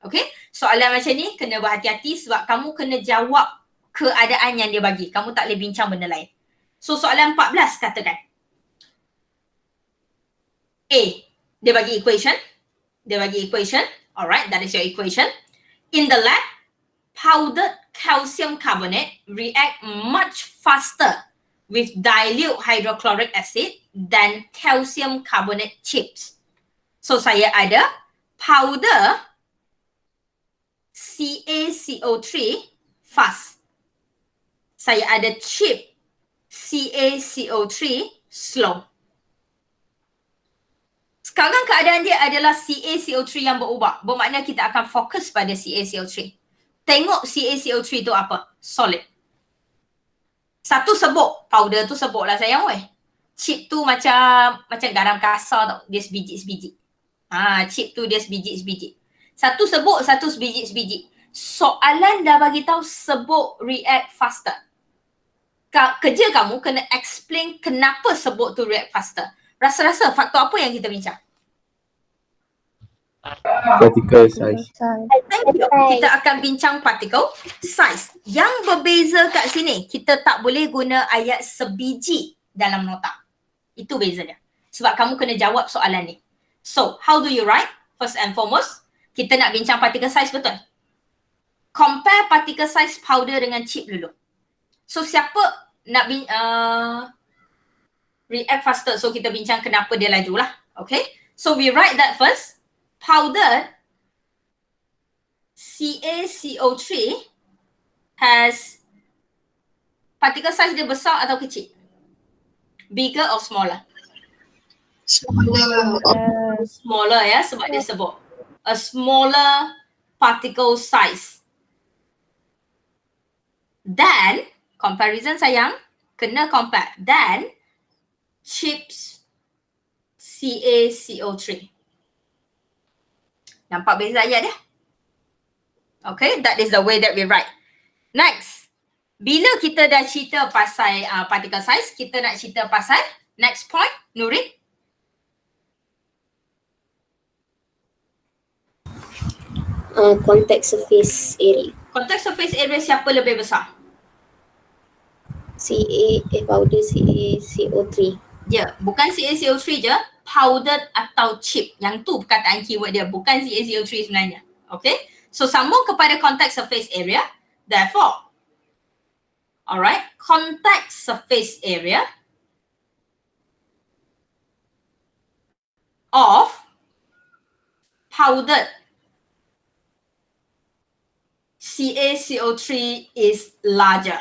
Okay? Soalan macam ni kena berhati-hati sebab kamu kena jawab keadaan yang dia bagi. Kamu tak boleh bincang benda lain. So soalan 14 katakan. A, dia bagi equation. Alright, that is your equation. In the lab, powdered calcium carbonate react much faster with dilute hydrochloric acid than calcium carbonate chips. So saya ada powder CaCO3 fast. Saya ada chip CaCO3 slow. Sekarang keadaan dia adalah CaCO3 yang berubah. Bermakna kita akan fokus pada CaCO3. Tengok CaCO3 tu apa? Solid. Satu sebuk. Powder tu sebuk lah sayang weh. Chip tu macam garam kasar tau. Dia sebiji-sebiji. Chip tu dia sebiji-sebiji. Satu sebuk, satu sebiji-sebiji. Soalan dah bagi tahu sebuk react faster. Kerja kamu kena explain kenapa sebuk tu react faster. Rasa-rasa faktor apa yang kita bincang? Particle size. Thank you. Kita akan bincang particle size. Yang berbeza kat sini, kita tak boleh guna ayat sebiji dalam nota. Itu beza dia. Sebab kamu kena jawab soalan ni. So, how do you write? First and foremost, kita nak bincang particle size betul. Compare particle size powder dengan chip dulu. So, siapa nak react faster? So, kita bincang kenapa dia laju lah. Okay? So, we write that first. Powdered CaCO3 has particle size dia besar atau kecil? Bigger or smaller? Smaller ya, sebab dia sebut. A smaller particle size. Dan, comparison sayang, kena compare. Dan, chips CaCO3. Nampak beza ayat dia? Okay, that is the way that we write. Next, bila kita dah cerita pasal particle size, kita nak cerita pasal next point, Nurin. Contact surface area. Contact surface area siapa lebih besar? Powder CaCO3. Ya, bukan CaCO3 je, powdered atau chip. Yang tu perkataan keyword dia, bukan CaCO3 sebenarnya. Okay? So, sambung kepada contact surface area. Therefore, alright, contact surface area of powdered CaCO3 is larger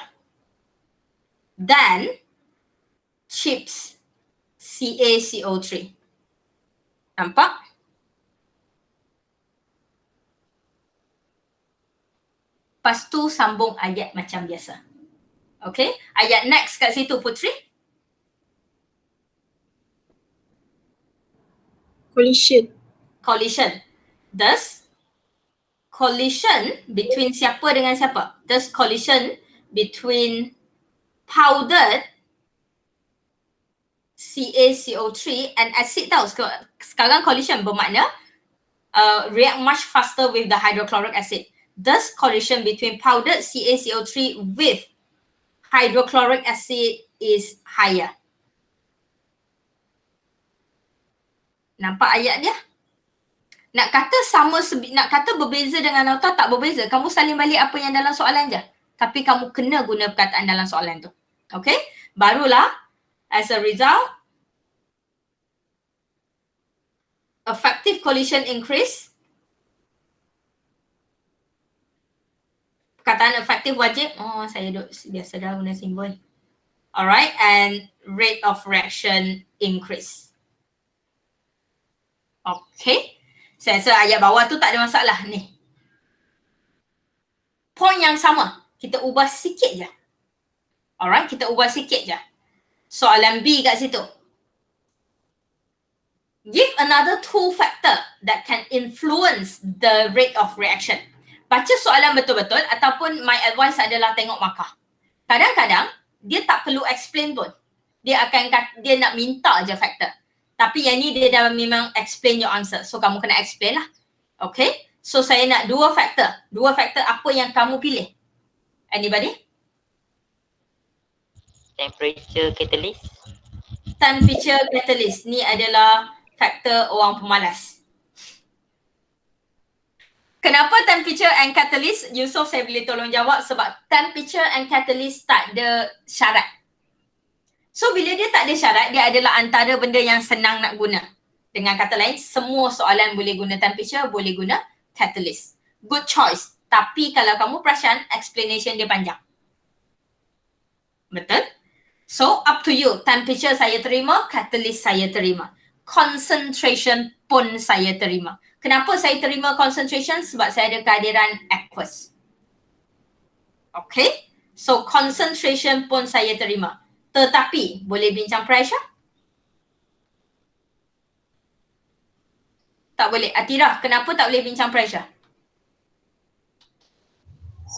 than chips CaCO3. Nampak? Lepas tu sambung ayat macam biasa. Okay? Ayat next kat situ, Putri. Collision. Thus, collision between siapa dengan siapa? Thus, collision between powdered CaCO3 and acid tau. Sekarang collision bermakna react much faster with the hydrochloric acid. Thus, collision between powdered CaCO3 with hydrochloric acid is higher. Nampak ayat dia? Nak kata nak kata berbeza dengan nota, tak berbeza. Kamu salin balik apa yang dalam soalan je. Tapi kamu kena guna perkataan dalam soalan tu. Okay? Barulah, as a result, effective collision increase. Perkataan effective wajib. Oh, saya biasa dah guna simbol. Alright, and rate of reaction increase. Okay. Saya rasa ayat bawah tu tak ada masalah ni. Point yang sama. Kita ubah sikit je. Alright, kita ubah sikit je. Soalan B kat situ. Give another two factor that can influence the rate of reaction. Baca soalan betul-betul ataupun my advice adalah tengok markah. Kadang-kadang dia tak perlu explain pun. Dia nak minta je factor. Tapi yang ni dia dah memang explain your answer. So kamu kena explain lah. Okay? So saya nak dua factor. Dua factor apa yang kamu pilih? Anybody? Temperature catalyst. Temperature catalyst ni adalah faktor orang pemalas. Kenapa temperature and catalyst? Yusof saya boleh tolong jawab sebab temperature and catalyst tak ada syarat. So bila dia tak ada syarat, dia adalah antara benda yang senang nak guna. Dengan kata lain, semua soalan boleh guna temperature, boleh guna catalyst. Good choice. Tapi kalau kamu perasan, explanation dia panjang. Betul? So up to you. Temperature saya terima, catalyst saya terima. Concentration pun saya terima. Kenapa saya terima concentration? Sebab saya ada kehadiran aqueous. Okay? So concentration pun saya terima. Tetapi boleh bincang pressure? Tak boleh. Atira, kenapa tak boleh bincang pressure?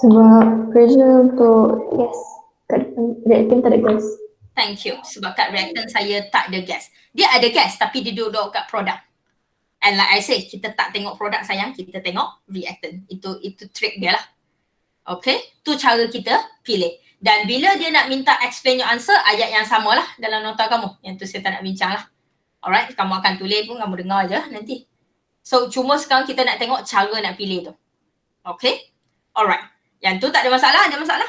Sebab pressure untuk gas. Kat reaktan tak ada gas. Thank you. Sebab kat reactant saya tak ada gas. Dia ada gas tapi dia duduk kat produk. And like I say, kita tak tengok produk sayang, kita tengok reactant. Itu trick dia lah. Okay? Tu cara kita pilih. Dan bila dia nak minta explain your answer, ayat yang sama lah dalam nota kamu. Yang tu saya tak nak bincang lah. Alright? Kamu akan tulis pun, kamu dengar je nanti. So cuma sekarang kita nak tengok cara nak pilih tu. Okay? Alright. Yang tu tak ada masalah, ada masalah?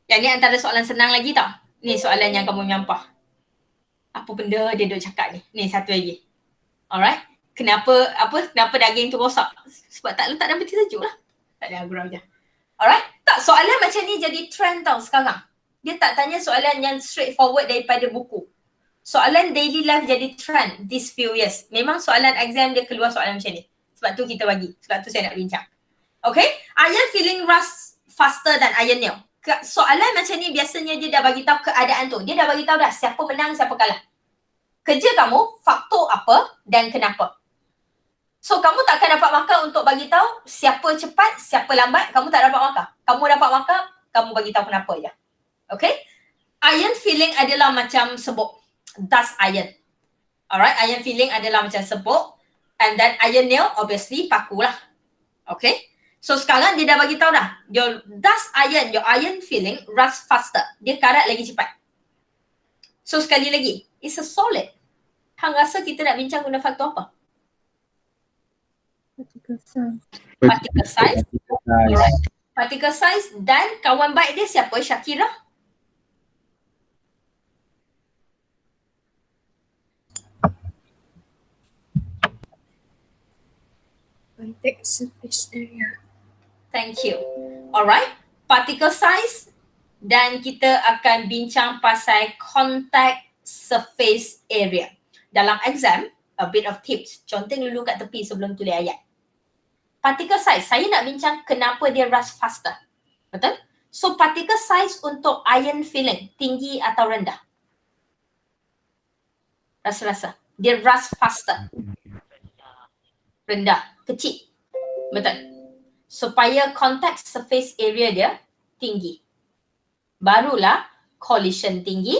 Yang ni antara soalan senang lagi tau. Ni soalan yang kamu menyampah. Apa benda dia duk cakap ni? Ni satu lagi. Alright. Kenapa daging tu rosak? Sebab tak letak dalam peti sejuk lah. Tak ada gurau je. Alright. Tak, soalan macam ni jadi trend tau sekarang. Dia tak tanya soalan yang straightforward daripada buku. Soalan daily life jadi trend this few years. Memang soalan exam dia keluar soalan macam ni. Sebab tu kita bagi. Sebab tu saya nak bincang. Okay. Iron feeling rust faster than iron nail. Soalan macam ni biasanya dia dah bagi tahu keadaan tu. Dia dah bagi tahu dah siapa menang, siapa kalah. Kerja kamu, faktor apa dan kenapa. So kamu tak akan dapat markah untuk bagi tahu siapa cepat, siapa lambat, kamu tak dapat markah. Kamu dapat markah, kamu bagi tahu kenapa je. Okay? Iron feeling adalah macam sebuk. Dust iron. Alright, iron feeling adalah macam sebuk. And then iron nail obviously paku lah. Okay? So sekarang dia dah bagi tahu dah. Your dust iron, your iron feeling rust faster. Dia karat lagi cepat. So sekali lagi, it's a solid. Hang rasa kita nak bincang guna faktor apa? Particle size. Particle size. Alright. Particle size dan kawan baik dia siapa? Shakira? Contact surface area. Thank you. Alright. Particle size dan kita akan bincang pasal contact surface area. Dalam exam, a bit of tips. Conteng dulu kat tepi sebelum tulis ayat. Particle size, saya nak bincang kenapa dia rust faster. Betul? So particle size untuk iron filling, tinggi atau rendah? Rasa-rasa. Dia rust faster. Rendah. Kecil. Betul? Supaya contact surface area dia tinggi. Barulah collision tinggi,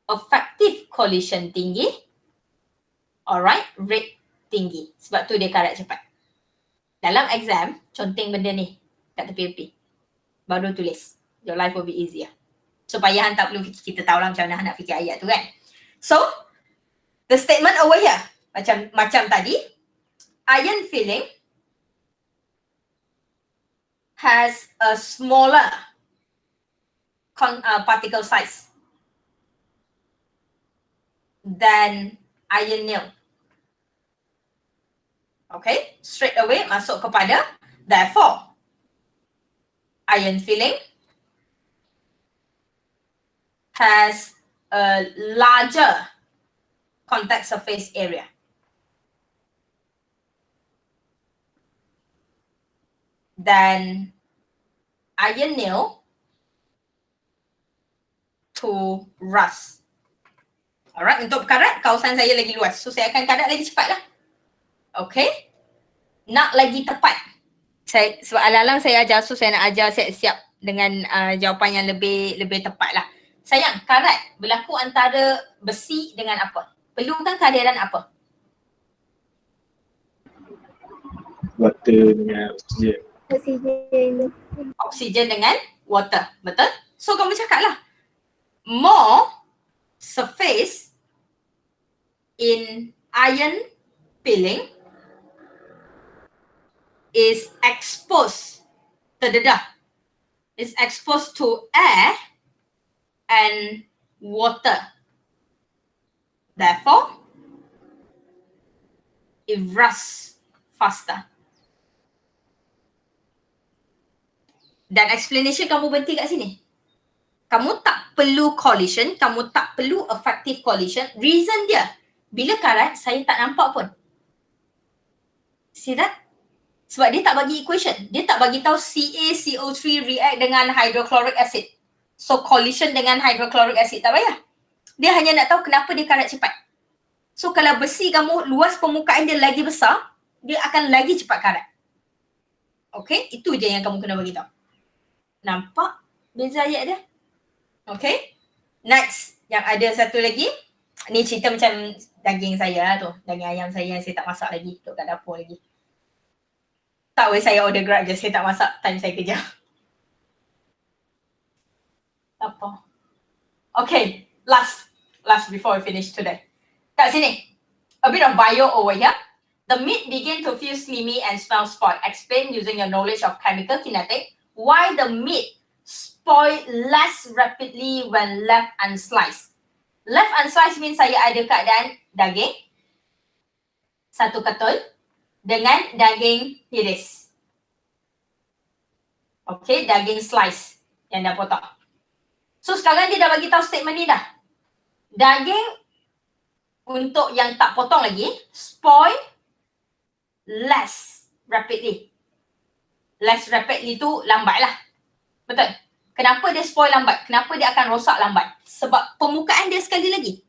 effective collision tinggi, alright, rate tinggi. Sebab tu dia karat cepat. Dalam exam, conteng benda ni kat tepi-tepi. Baru tulis. Your life will be easier. Supaya hang tak perlu fikir, kita tahu lah macam mana nak fikir ayat tu kan. So, the statement over here, macam tadi, iron filling has a smaller particle size than iron nail. Okay, straight away masuk kepada therefore iron filling has a larger contact surface area. Than iron nail to rust. Alright, untuk karat kawasan saya lagi luas. So saya akan karat lagi cepat lah. Okay. Nak lagi tepat. Sebab alang-alang saya ajar, so saya nak ajar siap-siap dengan jawapan yang lebih tepat lah. Sayang, karat berlaku antara besi dengan apa? Perlukan kehadiran apa? Water dengan oksigen. Oksigen. Oksigen dengan water. Betul? So kamu cakap lah. More surface in iron peeling is exposed, terdedah, is exposed to air and water. Therefore, it rusts faster. Dan explanation kamu berhenti kat sini. Kamu tak perlu collision, kamu tak perlu effective collision. Reason dia, bila karat saya tak nampak pun. See that? Sebab dia tak bagi equation. Dia tak bagi tahu CaCO3 react dengan hydrochloric acid. So collision dengan hydrochloric acid tak payah. Dia hanya nak tahu kenapa dia karat cepat. So kalau besi kamu luas permukaan dia lagi besar, dia akan lagi cepat karat. Okay, itu je yang kamu kena bagi tahu. Nampak beza ayat dia? Okay. Next, yang ada satu lagi. Ni cerita macam daging saya tu. Daging ayam saya yang saya tak masak lagi. Duduk kat dapur lagi. Tak boleh saya order Grab je. Saya tak masak time saya kerja. Apa? Okay. Last before we finish today. Kat sini. A bit of bio over here. The meat begin to feel slimy and smell spoiled. Explain using your knowledge of chemical kinetic why the meat spoil less rapidly when left unsliced. Left unsliced means saya ada keadaan daging satu ketul dengan daging iris. Okay, daging slice yang dah potong. So sekarang dia dah bagi tahu statement ni dah. Daging untuk yang tak potong lagi spoil less rapidly. Less rapidly tu lambat lah. Betul? Kenapa dia spoil lambat? Kenapa dia akan rosak lambat? Sebab permukaan dia sekali lagi.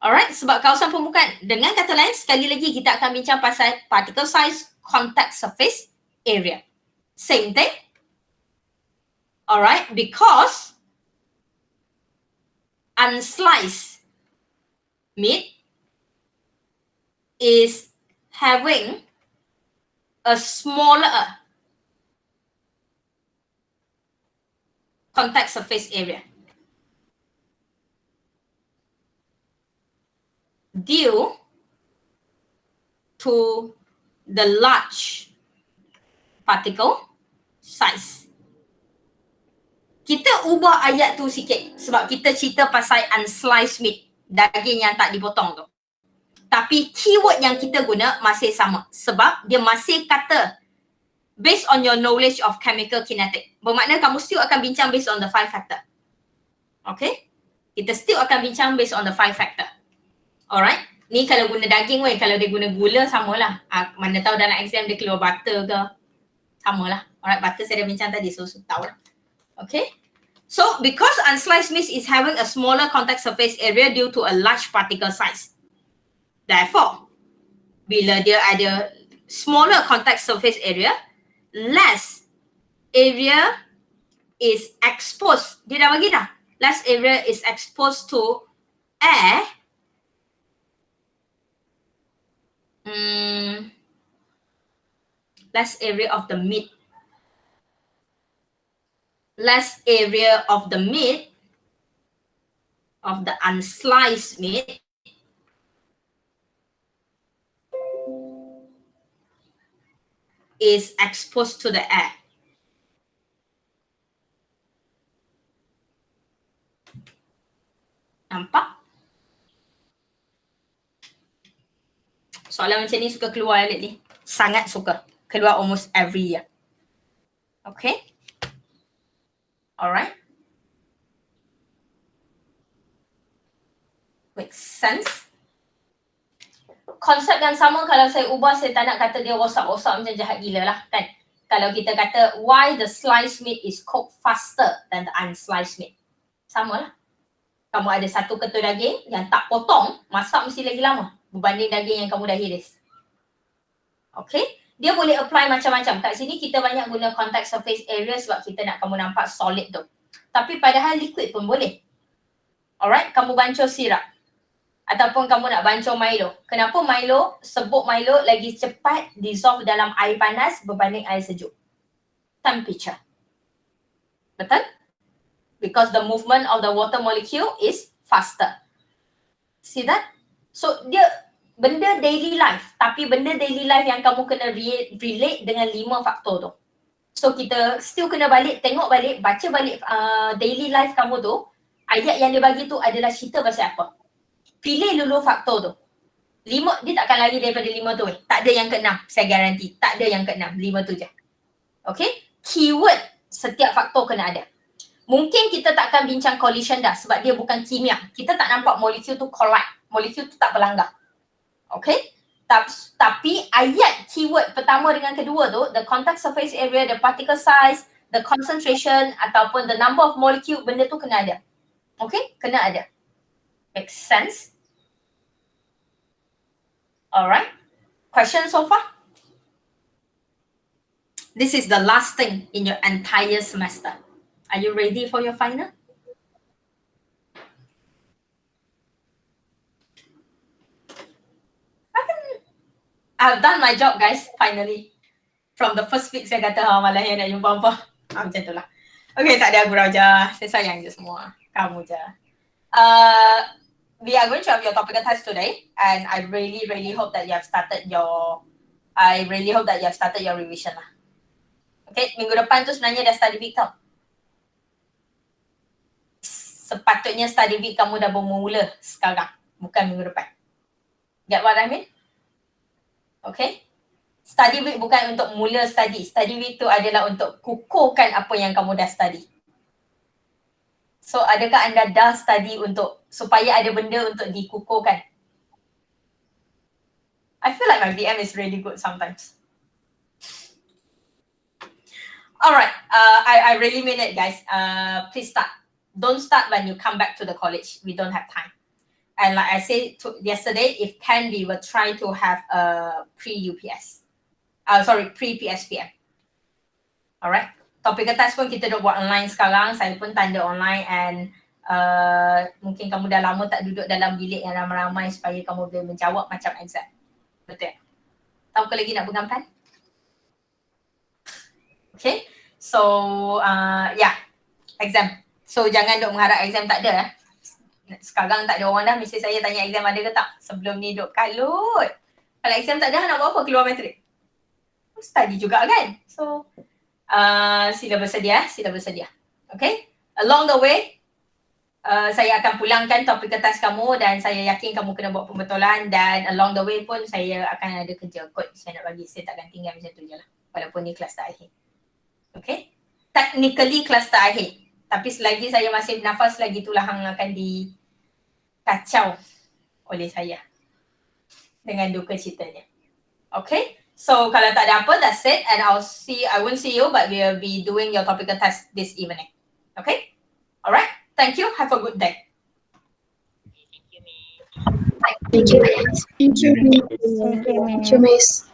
Alright, sebab kawasan permukaan. Dengan kata lain, sekali lagi kita akan bincang pasal particle size, contact surface, area. Same thing. Alright, because unsliced meat is having a smaller contact surface area due to the large particle size. Kita ubah ayat tu sikit sebab kita cerita pasal unsliced meat, daging yang tak dipotong tu. Tapi keyword yang kita guna masih sama sebab dia masih kata based on your knowledge of chemical kinetic. Bermakna kamu still akan bincang based on the 5 factor. Okay? Kita still akan bincang based on the 5 factor. Alright? Ni kalau guna daging weh, kalau dia guna gula samalah. Mana tahu dalam exam dia keluar butter ke. Samalah. Alright, butter saya dah bincang tadi, so tahu lah. Okay? So, because unsliced meat is having a smaller contact surface area due to a large particle size. Therefore, bila dia ada smaller contact surface area, less area is exposed. Dia dah bagi dah. Less area is exposed to air. Less area of the meat. Less area of the meat, of the unsliced meat, is exposed to the air. Nampak? Soalan macam ni suka keluar lately. Sangat suka. Keluar almost every year. Okay? Alright? Make sense? Konsep yang sama kalau saya ubah, saya tak nak kata dia rosak-rosak macam jahat gila lah kan. Kalau kita kata why the sliced meat is cooked faster than the unsliced meat. Sama lah. Kamu ada satu ketul daging yang tak potong, masak mesti lagi lama berbanding daging yang kamu dah iris. Okay? Dia boleh apply macam-macam. Kat sini kita banyak guna contact surface area sebab kita nak kamu nampak solid tu. Tapi padahal liquid pun boleh. Alright, kamu bancur sirap. Ataupun kamu nak bancur Milo. Kenapa Milo? Sebut Milo lagi cepat dissolve dalam air panas berbanding air sejuk. Temperature. Betul? Because the movement of the water molecule is faster. See that? So dia benda daily life, tapi benda daily life yang kamu kena relate dengan 5 faktor tu. So kita still kena balik, tengok balik, baca balik daily life kamu tu, ayat yang dia bagi tu adalah cerita pasal apa. Pilih dulu faktor tu. 5, dia takkan lari daripada 5 tu. Tak ada yang ke-6, saya garanti. Tak ada yang ke-6, 5 tu je. Okay? Keyword setiap faktor kena ada. Mungkin kita takkan bincang collision dah sebab dia bukan kimia. Kita tak nampak molekul tu collide. Molekul tu tak berlanggar. Okay? Tapi ayat keyword pertama dengan kedua tu, the contact surface area, the particle size, the concentration ataupun the number of molecule, benda tu kena ada. Okay? Kena ada. Make sense? Alright. Question so far? This is the last thing in your entire semester. Are you ready for your final? I've done my job, guys, finally. From the first week saya kata, malah yang nak jumpa apa. Macam tu lah. Okay, tak ada gurau je. Saya sayang je semua. Kamu je. We are going to have your topical test today, and I really hope that you have started your revision lah. Okay, minggu depan tu sebenarnya dah study week tau. Sepatutnya study week kamu dah bermula sekarang, bukan minggu depan. Get what I mean? Okay? Study week bukan untuk mula study. Study week tu adalah untuk kukuhkan apa yang kamu dah study. So, adakah anda dah study untuk supaya ada benda untuk dikukuhkan? I feel like my VM is really good sometimes. Alright, I really mean it, guys. Please start. Don't start when you come back to the college. We don't have time. And like I said yesterday, if can, we will try to have a pre-UPS. Pre-PSPM. Alright. Topical test pun kita dah buat online sekarang. Saya pun tanda online and mungkin kamu dah lama tak duduk dalam bilik yang ramai-ramai supaya kamu boleh menjawab macam exam. Betul? Tahu ke lagi nak pegang pen? Okay. So, yeah. Exam. So, jangan duk mengharap exam tak ada. Sekarang tak ada orang dah, mesti saya tanya exam ada ke tak. Sebelum ni duk kalut. Kalau exam tak ada, nak buat apa? Keluar matrik. Study juga kan. So, sila bersedia. Okay. Along the way, saya akan pulangkan topical test kamu dan saya yakin kamu kena buat pembetulan dan along the way pun saya akan ada kerja kod saya nak bagi. Saya takkan tinggal macam tu je lah. Walaupun ni kelas terakhir. Okay. Technically kelas terakhir. Tapi selagi saya masih bernafas, lagi itulah yang akan dikacau oleh saya dengan duka citanya. Okay, so kalau tak ada apa, that's it. And I won't see you, but we will be doing your topical test this evening. Okay, alright. Thank you. Have a good day. Thank you, Miss. Thank you, Miss.